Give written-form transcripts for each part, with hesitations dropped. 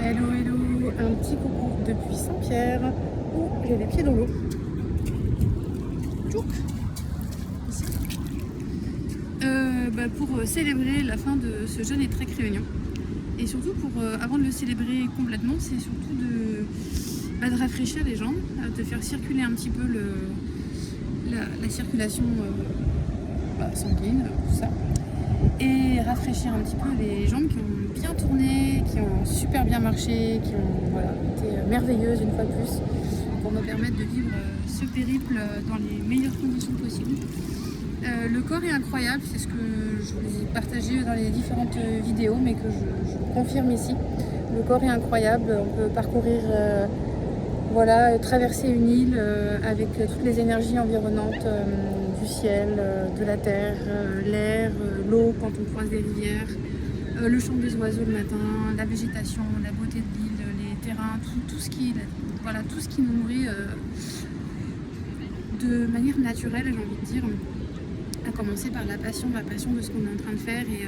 Hello, hello, un petit coucou depuis Saint-Pierre où j'ai les pieds dans l'eau. Tchouk. Ici. Pour célébrer la fin de ce jeûne et trek réunion. Et surtout avant de le célébrer complètement, c'est surtout de rafraîchir les jambes, de faire circuler un petit peu la circulation sanguine, tout ça. Et rafraîchir un petit peu les jambes qui ont bien tourné, qui ont super bien marché, qui ont été merveilleuses une fois de plus, pour me permettre de vivre ce périple dans les meilleures conditions possibles. Le corps est incroyable, c'est ce que je vous ai partagé dans les différentes vidéos, mais que je confirme ici. Le corps est incroyable, on peut parcourir, traverser une île avec toutes les énergies environnantes du ciel, de la terre, l'air, l'eau quand on croise des rivières, le chant des oiseaux le matin, la végétation, la beauté de l'île, les terrains, tout ce qui nous nourrit de manière naturelle, j'ai envie de dire, à commencer par la passion de ce qu'on est en train de faire et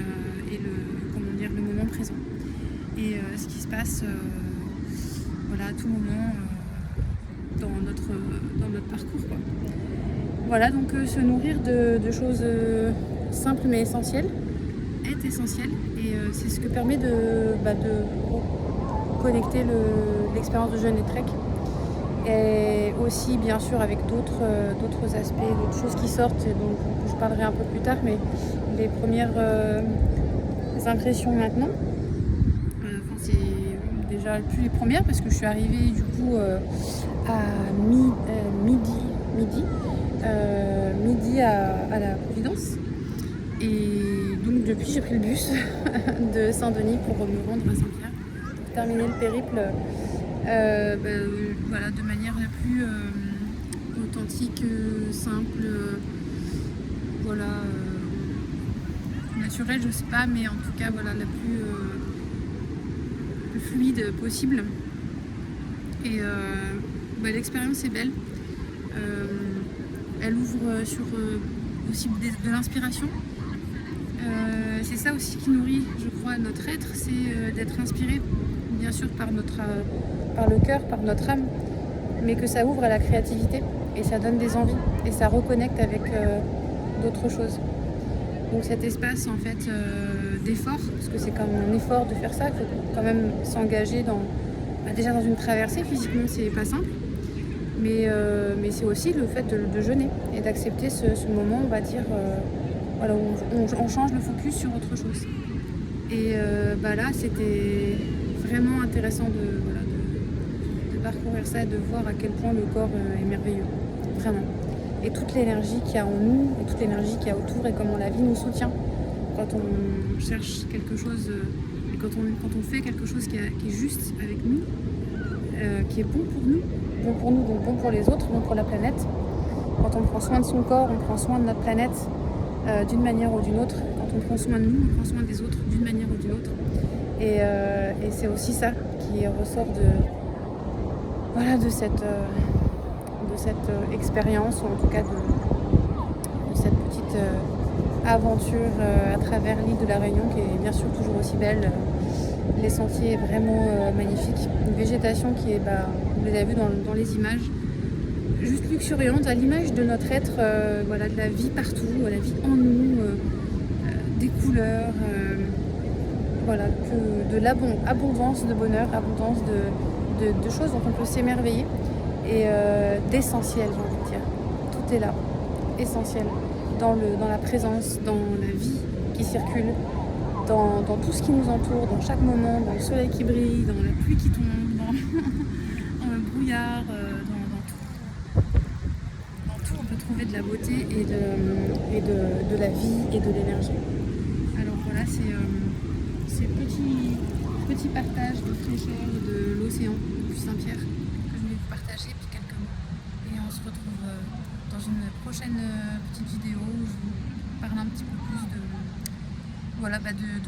le moment présent. Et ce qui se passe à tout moment dans notre parcours, quoi. Voilà, donc se nourrir de choses simples mais essentielles est essentiel, et c'est ce que permet de connecter l'expérience de jeûne et trek, et aussi bien sûr avec d'autres aspects, d'autres choses qui sortent et dont je parlerai un peu plus tard, mais les premières impressions maintenant, c'est déjà plus les premières parce que je suis arrivée du coup à midi à la Providence, et donc depuis j'ai pris le bus de Saint-Denis pour me rendre à Saint-Pierre pour terminer le périple de manière la plus authentique, simple, naturelle, je sais pas, mais en tout cas la plus fluide possible. Et l'expérience est belle. Elle ouvre sur aussi de l'inspiration. C'est ça aussi qui nourrit, je crois, notre être, c'est d'être inspiré, bien sûr, par le cœur, par notre âme, mais que ça ouvre à la créativité et ça donne des envies et ça reconnecte avec d'autres choses. Donc cet espace en fait d'effort, parce que c'est quand même un effort de faire ça, il faut quand même s'engager déjà dans une traversée. Physiquement c'est pas simple, mais c'est aussi le fait de jeûner et d'accepter ce moment, on va dire, où on change le focus sur autre chose. Et là c'était vraiment intéressant de parcourir ça, de voir à quel point le corps est merveilleux, vraiment. Et toute l'énergie qu'il y a en nous, et toute l'énergie qu'il y a autour, et comment la vie nous soutient quand on cherche quelque chose, et quand on fait quelque chose qui est juste avec nous, qui est bon pour nous, donc bon pour les autres, bon pour la planète. Quand on prend soin de son corps, on prend soin de notre planète d'une manière ou d'une autre. Quand on prend soin de nous, on prend soin des autres d'une manière ou d'une autre. Et c'est aussi ça qui ressort de cette expérience, ou en tout cas de cette petite aventure à travers l'île de la Réunion, qui est bien sûr toujours aussi belle. Les sentiers est vraiment magnifiques, une végétation qui est, vous les avez vu dans les images, juste luxuriante, à l'image de notre être, de la vie partout, la vie en nous, des couleurs, de l'abondance de bonheur, abondance de choses dont on peut s'émerveiller, et d'essentiel, j'ai envie de dire. Tout est là, essentiel, dans la présence, dans la vie qui circule, dans tout ce qui nous entoure, dans chaque moment, dans le soleil qui brille, dans la pluie qui tombe, dans le brouillard, dans tout on peut trouver de la beauté et de la vie et de l'énergie. Alors voilà, c'est petit partage de fraîcheur de l'océan du Saint-Pierre que je voulais vous partager, puis quelques mots. Et on se retrouve dans une prochaine petite vidéo où je vous parle un petit peu plus de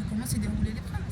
comment s'est déroulée l'épreuve.